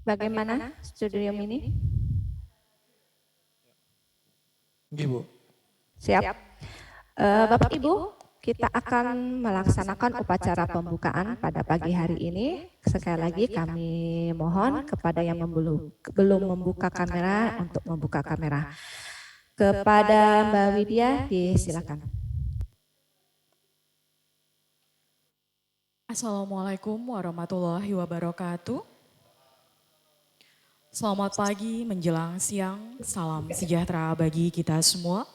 Bagaimana studium ini? Ibu. Siap. Bapak Ibu, kita akan melaksanakan upacara pembukaan pada pagi hari ini. Sekali lagi kami mohon kepada yang belum membuka kamera untuk membuka kamera. Kepada Mbak Widya, disilakan. Assalamualaikum warahmatullahi wabarakatuh. Selamat pagi menjelang siang, salam sejahtera bagi kita semua.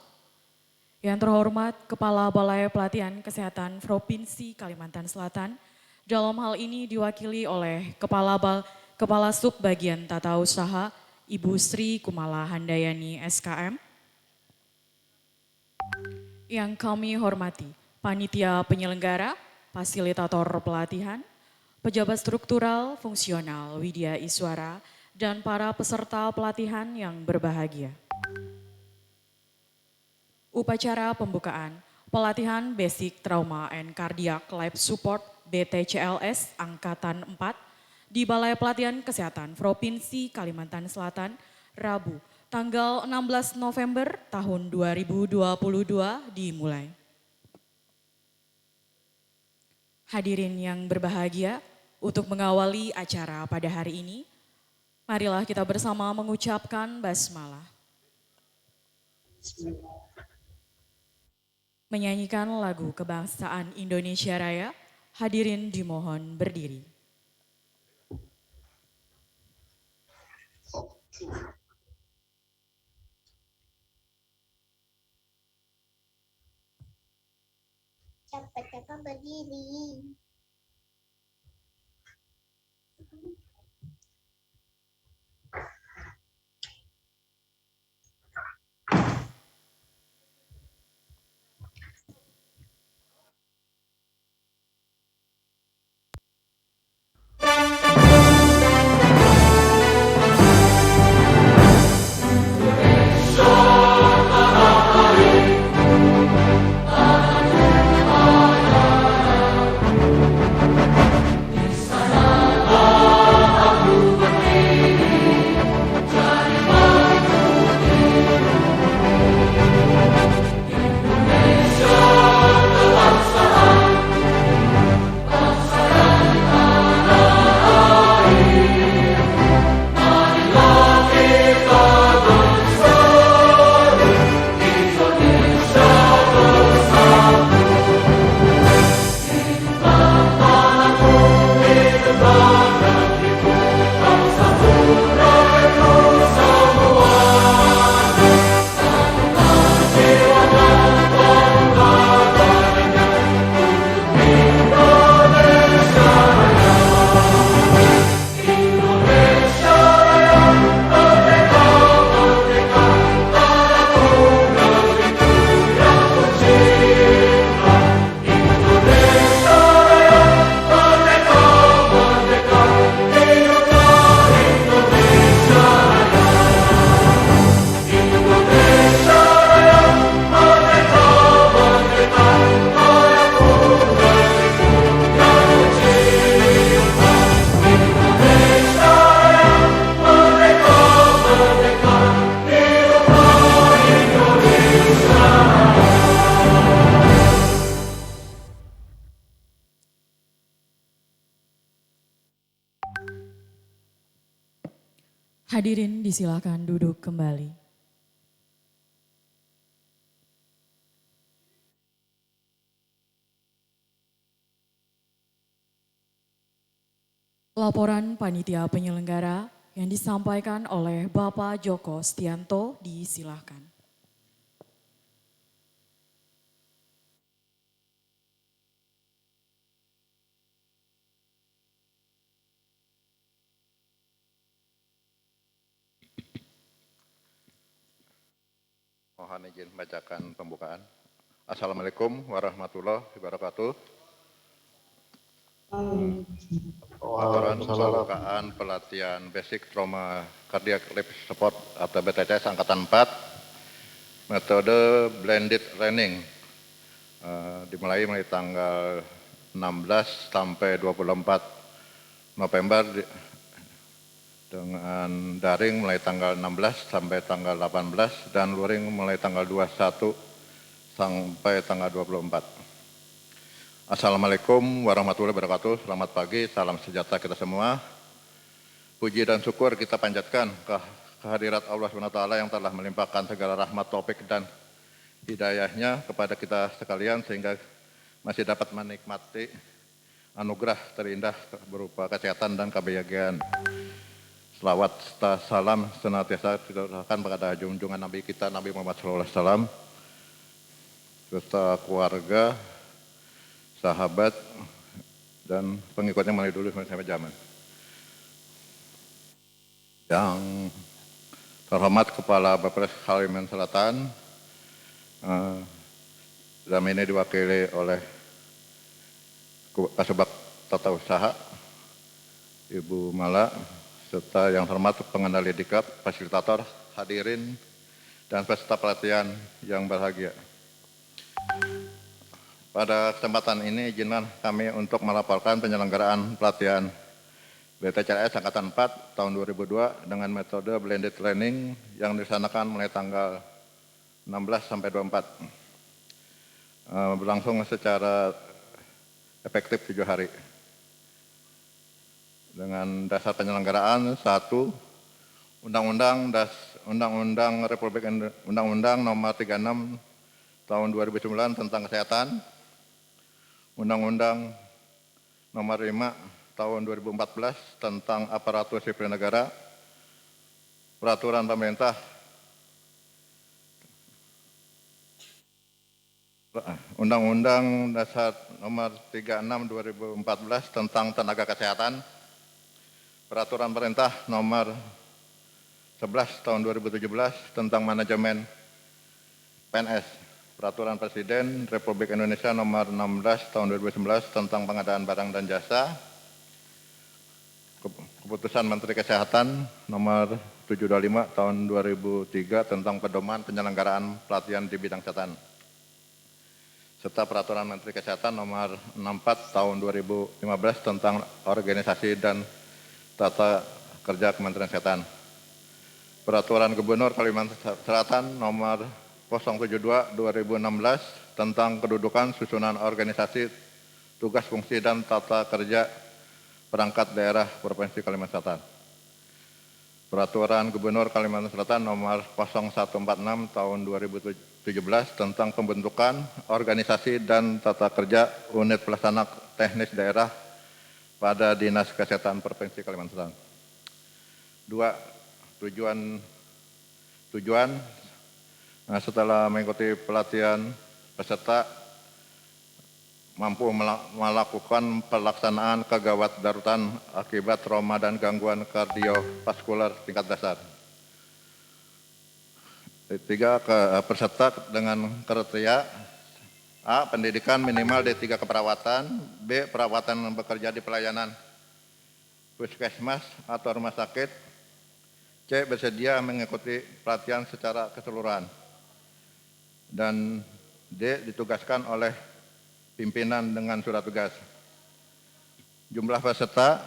Yang terhormat Kepala Balai Pelatihan Kesehatan Provinsi Kalimantan Selatan, dalam hal ini diwakili oleh Kepala Subbagian Tata Usaha, Ibu Sri Kumala Handayani SKM. Yang kami hormati, Panitia Penyelenggara, Fasilitator Pelatihan, Pejabat Struktural Fungsional Widya Iswara, dan para peserta pelatihan yang berbahagia. Upacara pembukaan pelatihan Basic Trauma and Cardiac Life Support BTCLS Angkatan 4 di Balai Pelatihan Kesehatan Provinsi Kalimantan Selatan, Rabu, tanggal 16 November tahun 2022 dimulai. Hadirin yang berbahagia, untuk mengawali acara pada hari ini, marilah kita bersama mengucapkan basmalah. Menyanyikan lagu kebangsaan Indonesia Raya, hadirin dimohon berdiri. Cepat-cepat berdiri. Hadirin disilakan duduk kembali. Laporan panitia penyelenggara yang disampaikan oleh Bapak Joko Stianto disilakan. Mohon izin bacakan pembukaan. Assalamualaikum warahmatullahi wabarakatuh. Laporan pembukaan pelatihan Basic Trauma Cardiac Life Support atau BTCS Angkatan 4, metode blended learning, dimulai mulai tanggal 16 sampai 24 November dengan daring mulai tanggal 16 sampai tanggal 18 dan luring mulai tanggal 21 sampai tanggal 24. Assalamualaikum warahmatullahi wabarakatuh. Selamat pagi, salam sejahtera kita semua. Puji dan syukur kita panjatkan kehadirat Allah SWT yang telah melimpahkan segala rahmat, taufik dan hidayahnya kepada kita sekalian sehingga masih dapat menikmati anugerah terindah berupa kesehatan dan kebahagiaan. Selawat serta salam senantiasa kita ucapkan kepada junjungan Nabi kita, Nabi Muhammad SAW, serta keluarga, sahabat, dan pengikutnya mulai dulu sampai zaman. Yang terhormat Kepala Bappenas Kalimantan Selatan, dalam ini diwakili oleh Kasubag Tata Usaha, Ibu Mala, serta yang terhormat pengendali diklat, fasilitator, hadirin, dan peserta pelatihan yang berbahagia. Pada kesempatan ini izinkan kami untuk melaporkan penyelenggaraan pelatihan BTCLS Angkatan 4 tahun 2002 dengan metode blended learning yang dilaksanakan mulai tanggal 16 sampai 24. Berlangsung secara efektif 7 hari. Dengan dasar penyelenggaraan 1, Undang-Undang Nomor 36 Tahun 2009 tentang Kesehatan, Undang-Undang Nomor 5 Tahun 2014 tentang Aparatur Sipil Negara, Peraturan Pemerintah Undang-Undang Dasar Nomor 36 2014 tentang Tenaga Kesehatan, Peraturan Pemerintah Nomor 11 Tahun 2017 tentang Manajemen PNS, Peraturan Presiden Republik Indonesia Nomor 16 Tahun 2019 tentang Pengadaan Barang dan Jasa, Keputusan Menteri Kesehatan Nomor 725 Tahun 2003 tentang Pedoman Penyelenggaraan Pelatihan di Bidang Kesehatan, serta Peraturan Menteri Kesehatan Nomor 64 Tahun 2015 tentang Organisasi dan Tata Kerja Kementerian Kesehatan. Peraturan Gubernur Kalimantan Selatan Nomor 072 2016 tentang kedudukan, susunan organisasi, tugas fungsi dan tata kerja perangkat daerah Provinsi Kalimantan Selatan. Peraturan Gubernur Kalimantan Selatan Nomor 0146 Tahun 2017 tentang pembentukan organisasi dan tata kerja unit pelaksana teknis daerah pada Dinas Kesehatan Provinsi Kalimantan Selatan. 2. Tujuan setelah mengikuti pelatihan, peserta mampu melakukan pelaksanaan kegawat darurat akibat trauma dan gangguan kardiovaskular tingkat dasar. 3. Peserta dengan kriteria A. Pendidikan minimal D3 keperawatan, B. Perawatan bekerja di pelayanan puskesmas atau rumah sakit, C. Bersedia mengikuti pelatihan secara keseluruhan, dan D. Ditugaskan oleh pimpinan dengan surat tugas. Jumlah peserta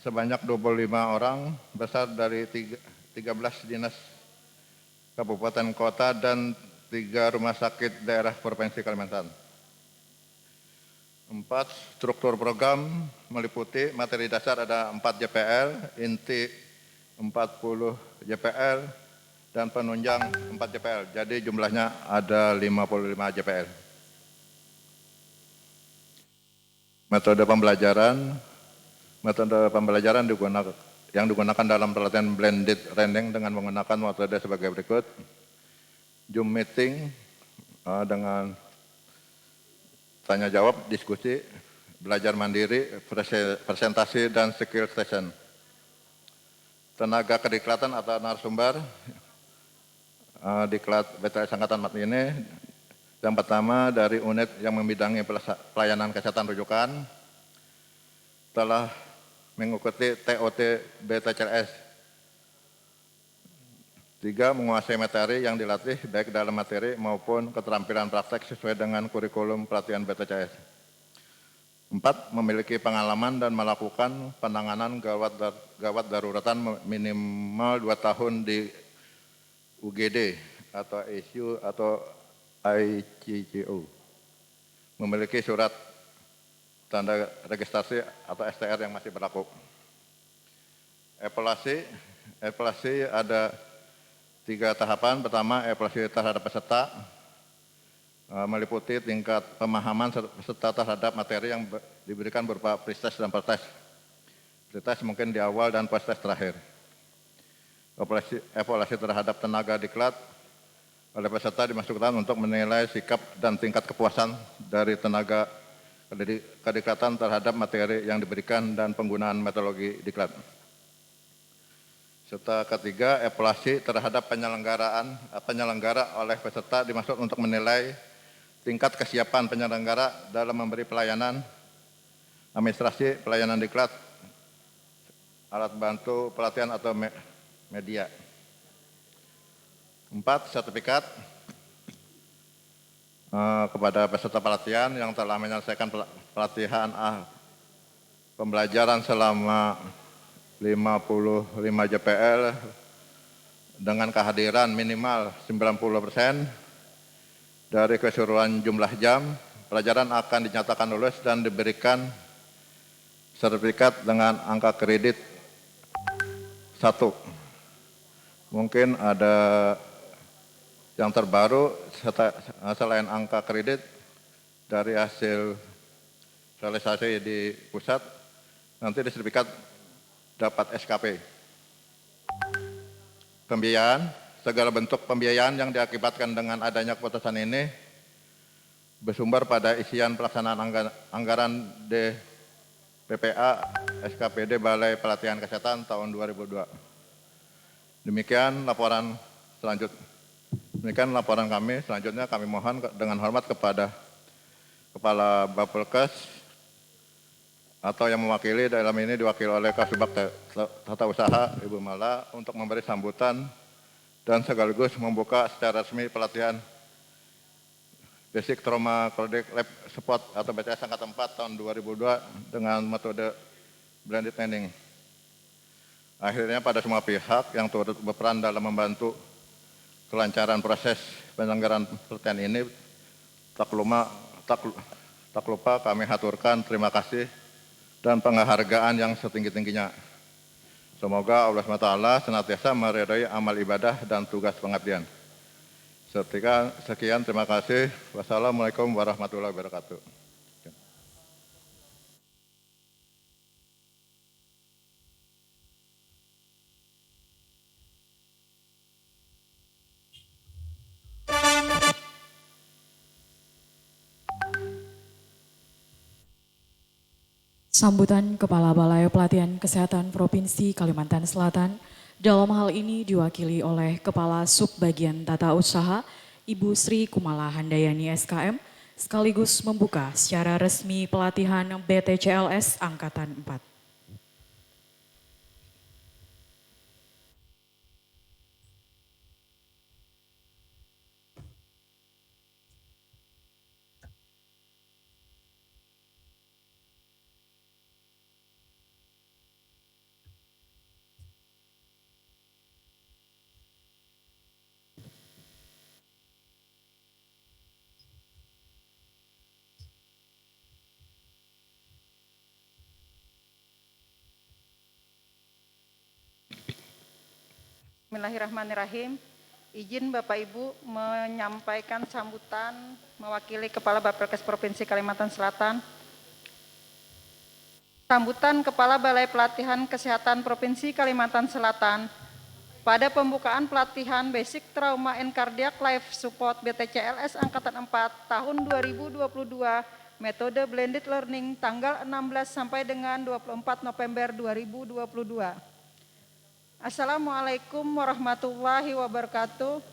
sebanyak 25 orang, besar dari 13 dinas kabupaten kota dan 3 rumah sakit daerah Provinsi Kalimantan. 4. Struktur program meliputi materi dasar ada 4 JPL, inti 40 JPL, dan penunjang 4 JPL. Jadi jumlahnya ada 55 JPL. Metode pembelajaran yang digunakan dalam pelatihan blended learning dengan menggunakan metode sebagai berikut. Zoom meeting dengan tanya jawab, diskusi, belajar mandiri, presentasi, dan skill session. Tenaga kediklatan atau narasumber diklat BTS Angkatan 4 ini, yang pertama dari unit yang membidangi pelayanan kesehatan rujukan telah mengikuti TOT BTCLS. 3. Menguasai materi yang dilatih baik dalam materi maupun keterampilan praktek sesuai dengan kurikulum pelatihan BTCS. 4. Memiliki pengalaman dan melakukan penanganan gawat daruratan minimal 2 tahun di UGD atau ICU atau ICCO. Memiliki surat tanda registrasi atau STR yang masih berlaku. Evaluasi ada 3 tahapan. Pertama, evaluasi terhadap peserta, meliputi tingkat pemahaman peserta terhadap materi yang diberikan berupa pre-test dan post-test. Pre-test mungkin di awal dan post-test terakhir. Evaluasi terhadap tenaga diklat oleh peserta dimasukkan untuk menilai sikap dan tingkat kepuasan dari tenaga kediklatan terhadap materi yang diberikan dan penggunaan metodologi diklat. Serta ketiga, evaluasi terhadap penyelenggara oleh peserta dimaksud untuk menilai tingkat kesiapan penyelenggara dalam memberi pelayanan administrasi, pelayanan diklat, alat bantu pelatihan atau media. 4. Sertifikat kepada peserta pelatihan yang telah menyelesaikan pelatihan pembelajaran selama 55 JPL dengan kehadiran minimal 90% dari keseluruhan jumlah jam, pelajaran akan dinyatakan lulus dan diberikan sertifikat dengan angka kredit 1. Mungkin ada yang terbaru selain angka kredit dari hasil realisasi di pusat, nanti di sertifikat dapat SKP. Pembiayaan. Segala bentuk pembiayaan yang diakibatkan dengan adanya keputusan ini bersumber pada isian pelaksanaan anggaran DPPA SKPD Balai Pelatihan Kesehatan tahun 2002. Demikian laporan kami. Selanjutnya kami mohon dengan hormat kepada Kepala Bapelkes atau yang mewakili dalam ini diwakili oleh Kasubag Tata Usaha Ibu Mala untuk memberi sambutan dan sekaligus membuka secara resmi pelatihan Basic Trauma Cardiac Lab Support atau BTS Angkatan 4 tahun 2002 dengan metode blended training. Akhirnya pada semua pihak yang turut berperan dalam membantu kelancaran proses penyelenggaraan pelatihan ini, tak lupa kami haturkan terima kasih dan penghargaan yang setinggi-tingginya. Semoga Allah SWT senantiasa meridhai amal ibadah dan tugas pengabdian. Sekian, terima kasih. Wassalamualaikum warahmatullahi wabarakatuh. Sambutan Kepala Balai Pelatihan Kesehatan Provinsi Kalimantan Selatan dalam hal ini diwakili oleh Kepala Subbagian Tata Usaha Ibu Sri Kumala Handayani SKM sekaligus membuka secara resmi pelatihan BTCLS Angkatan 4. Bismillahirrahmanirrahim. Izin Bapak Ibu menyampaikan sambutan mewakili Kepala Bapelkes Provinsi Kalimantan Selatan. Sambutan Kepala Balai Pelatihan Kesehatan Provinsi Kalimantan Selatan pada pembukaan pelatihan Basic Trauma and Cardiac Life Support BTCLS Angkatan 4 tahun 2022 metode blended learning tanggal 16 sampai dengan 24 November 2022. Assalamualaikum warahmatullahi wabarakatuh.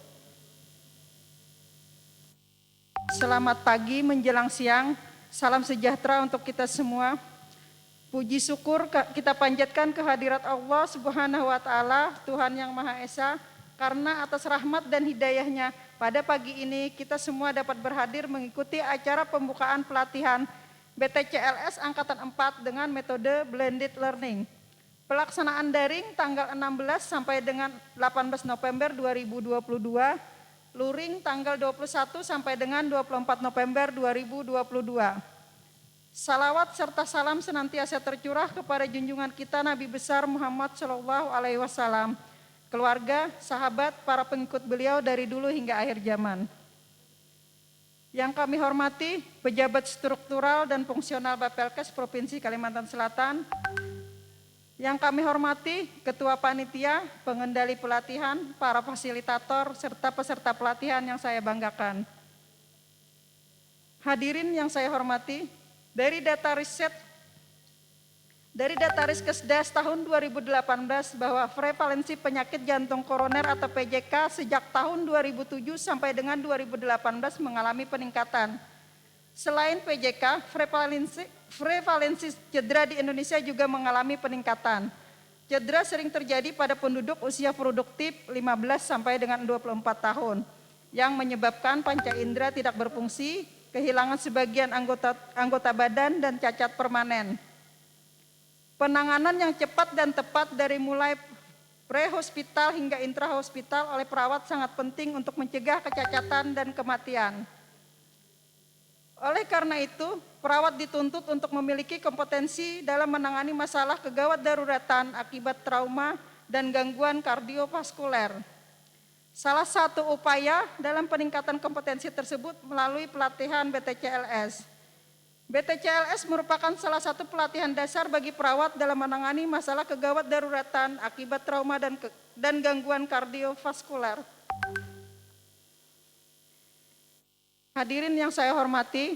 Selamat pagi menjelang siang, salam sejahtera untuk kita semua. Puji syukur kita panjatkan kehadirat Allah Subhanahu wa Ta'ala, Tuhan yang Maha Esa, karena atas rahmat dan hidayahnya pada pagi ini kita semua dapat berhadir mengikuti acara pembukaan pelatihan BTCLS Angkatan 4 dengan metode blended learning. Pelaksanaan daring tanggal 16 sampai dengan 18 November 2022, luring tanggal 21 sampai dengan 24 November 2022. Salawat serta salam senantiasa tercurah kepada junjungan kita Nabi besar Muhammad SAW, keluarga, sahabat, para pengikut beliau dari dulu hingga akhir zaman. Yang kami hormati pejabat struktural dan fungsional Bapelkes Provinsi Kalimantan Selatan, yang kami hormati ketua panitia, pengendali pelatihan, para fasilitator, serta peserta pelatihan yang saya banggakan. Hadirin yang saya hormati, dari data Riskesdas tahun 2018 bahwa prevalensi penyakit jantung koroner atau PJK sejak tahun 2007 sampai dengan 2018 mengalami peningkatan. Selain PJK, prevalensi cedera di Indonesia juga mengalami peningkatan. Cedera sering terjadi pada penduduk usia produktif 15 sampai dengan 24 tahun yang menyebabkan panca indera tidak berfungsi, kehilangan sebagian anggota badan dan cacat permanen. Penanganan yang cepat dan tepat dari mulai pre-hospital hingga intra-hospital oleh perawat sangat penting untuk mencegah kecacatan dan kematian. Oleh karena itu, perawat dituntut untuk memiliki kompetensi dalam menangani masalah kegawat daruratan akibat trauma dan gangguan kardiovaskuler. Salah satu upaya dalam peningkatan kompetensi tersebut melalui pelatihan BTCLS. BTCLS merupakan salah satu pelatihan dasar bagi perawat dalam menangani masalah kegawat daruratan akibat trauma dan gangguan kardiovaskuler. Hadirin yang saya hormati,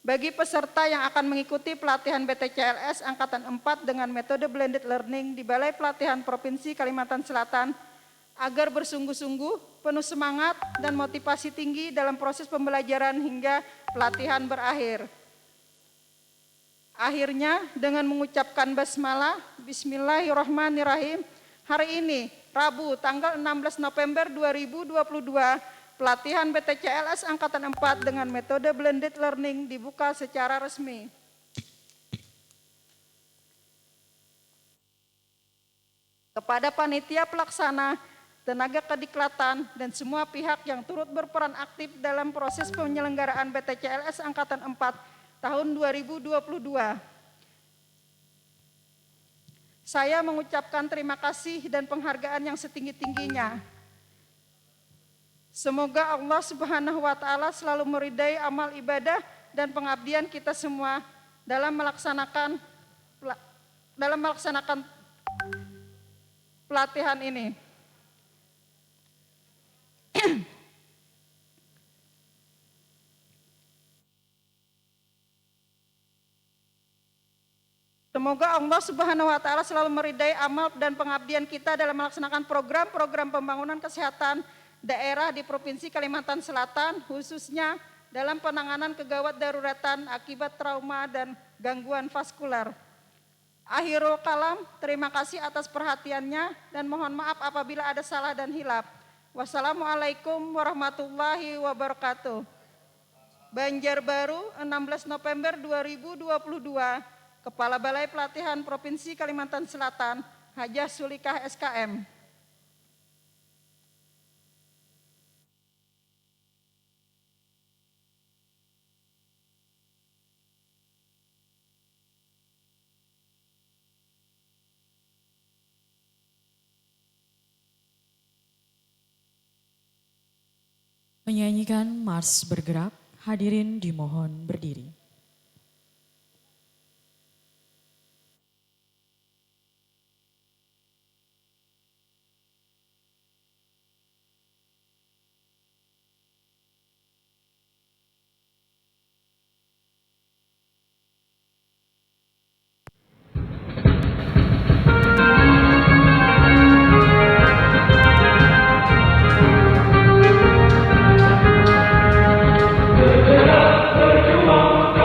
bagi peserta yang akan mengikuti pelatihan BTCLS Angkatan 4 dengan metode blended learning di Balai Pelatihan Provinsi Kalimantan Selatan, agar bersungguh-sungguh, penuh semangat dan motivasi tinggi dalam proses pembelajaran hingga pelatihan berakhir. Akhirnya dengan mengucapkan basmalah, Bismillahirrahmanirrahim, hari ini, Rabu, tanggal 16 November 2022, pelatihan BTCLS Angkatan 4 dengan metode blended learning dibuka secara resmi. Kepada panitia pelaksana, tenaga kediklatan, dan semua pihak yang turut berperan aktif dalam proses penyelenggaraan BTCLS Angkatan 4 tahun 2022. Saya mengucapkan terima kasih dan penghargaan yang setinggi-tingginya. Semoga Allah Subhanahu wa Ta'ala selalu meridai amal ibadah dan pengabdian kita semua dalam melaksanakan pelatihan ini. Semoga Allah Subhanahu wa Ta'ala selalu meridai amal dan pengabdian kita dalam melaksanakan program-program pembangunan kesehatan daerah di Provinsi Kalimantan Selatan, khususnya dalam penanganan kegawat daruratan akibat trauma dan gangguan vaskular. Akhirul kalam, terima kasih atas perhatiannya dan mohon maaf apabila ada salah dan hilaf. Wassalamualaikum warahmatullahi wabarakatuh. Banjarbaru, 16 November 2022, Kepala Balai Pelatihan Provinsi Kalimantan Selatan, Hajah Sulikah SKM. Menyanyikan Mars Bergerak, hadirin dimohon berdiri. Berjuang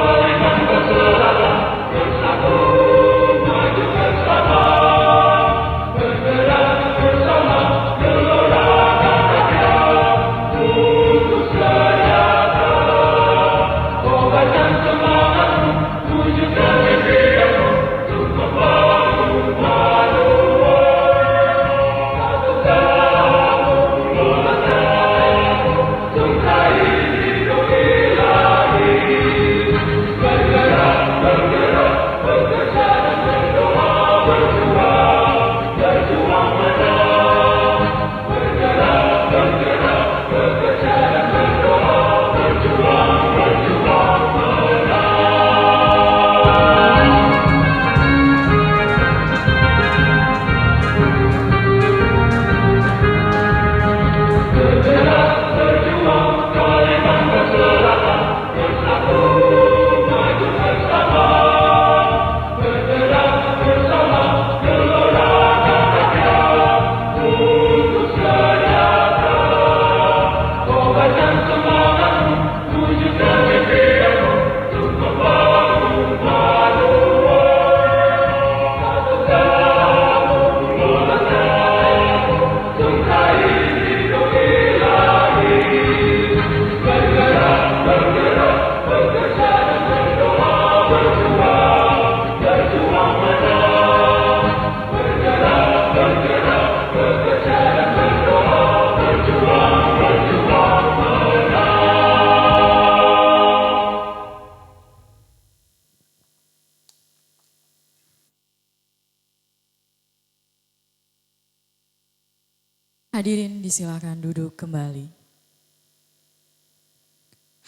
Hadirin disilakan duduk kembali.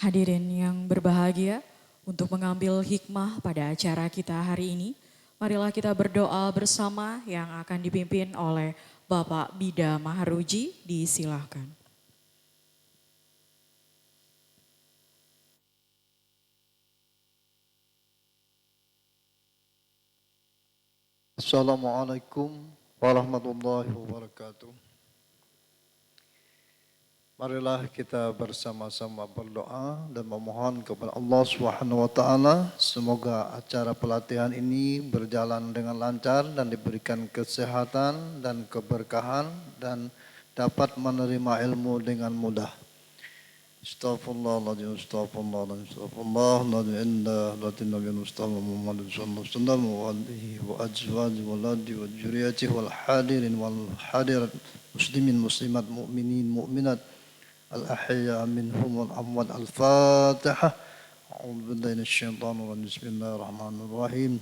Hadirin yang berbahagia, untuk mengambil hikmah pada acara kita hari ini, marilah kita berdoa bersama yang akan dipimpin oleh Bapak Bida Maharuji, disilahkan. Assalamualaikum warahmatullahi wabarakatuh. Marilah kita bersama-sama berdoa dan memohon kepada Allah Subhanahu wa taala semoga acara pelatihan ini berjalan dengan lancar dan diberikan kesehatan dan keberkahan dan dapat menerima ilmu dengan mudah. Astaghfirullahaladzim, astaghfirullahaladzim, astaghfirullahaladzim, inna latin nabi Mustafa Muhammad sallallahu alaihi wasallam wa alihi wa azwaji wa ladi wa juriyati wal hadirin wal hadirat muslimin muslimat mu'minin mu'minat al-ahya minhum wal amwat al-fatihah. A'udzu billahi minasyaitonir rajim. Bismillahirrahmanirrahim.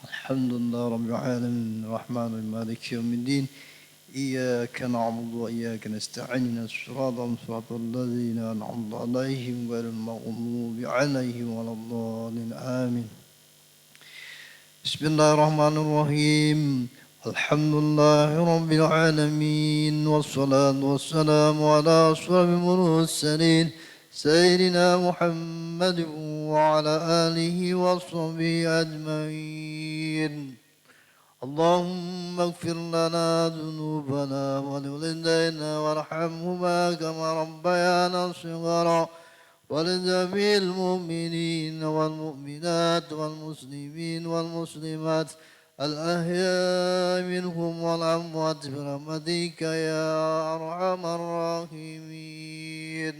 Alhamdulillah rabbil alamin arrahmanir maliki yaumiddin. إياك نعبد وإياك نستعين الصراط المستقيم الذين أنعمت عليهم غير المغضوب عليهم ولا الضالين آمين. بسم الله الرحمن الرحيم. الحمد لله رب العالمين والصلاة والسلام على أشرف المرسلين سيدنا محمد وعلى آله وصحبه أجمعين. اللهم اغفر لنا ذنوبنا ولوالدينا وارحمهما كما ربيانا صغارا ولجميع المؤمنين والمؤمنات والمسلمين والمسلمات الأحياء منهم والأموات برحمتك يا أرحم الراحمين.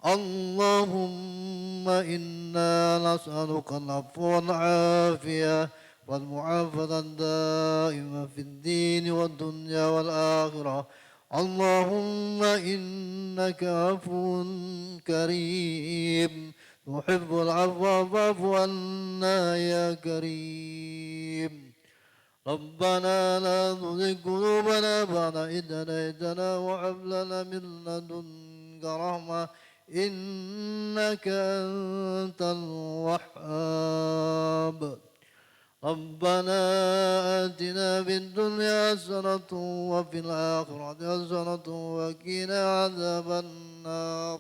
اللهم إنا نسألك العفو والعافية والمعافاة الدائمة في الدين والدنيا والآخرة. اللهم إنك عفو كريم تحب العفو فاعف عنا يا كريم. ربنا لا تزغ قلوبنا بعد إذ هديتنا وهب لنا من لدنك رحمة إنك أنت الوهاب. ربنا آتنا في الدنيا حسنة وفي الآخرة حسنة وقنا عذاب النار.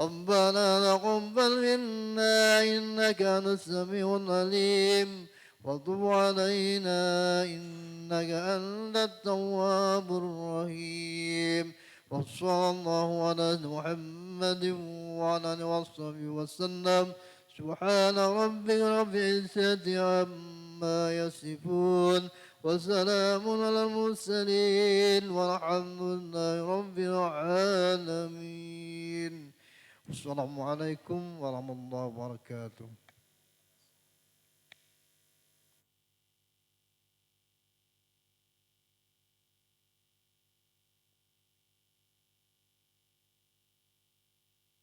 ربنا تقبل منا إنك أنت السميع العليم وتب علينا إنك أنت التواب الرحيم. وصلى الله على محمد وعلى آله وصحبه وسلم. سبحان ربك رب العزة عما يصفون وسلام على المرسلين والحمد لله رب العالمين. السلام عليكم ورحمة الله وبركاته.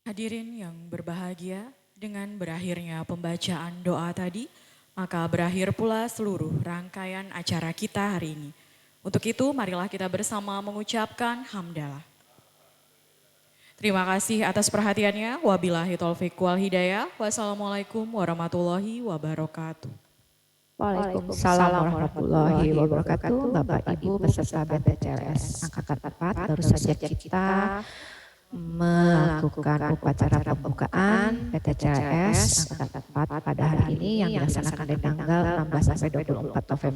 Hadirin yang berbahagia, dengan berakhirnya pembacaan doa tadi, maka berakhir pula seluruh rangkaian acara kita hari ini. Untuk itu, marilah kita bersama mengucapkan hamdalah. Terima kasih atas perhatiannya. Wabillahi taufiq wal hidayah. Wassalamualaikum warahmatullahi wabarakatuh. Waalaikumsalam warahmatullahi wabarakatuh. Bapak Ibu peserta BTCLS Angkatan 4, baru saja kita melakukan upacara pembukaan PTCLS Angkatan 4 pada hari ini yang dilaksanakan di tanggal 16 sampai 24 November.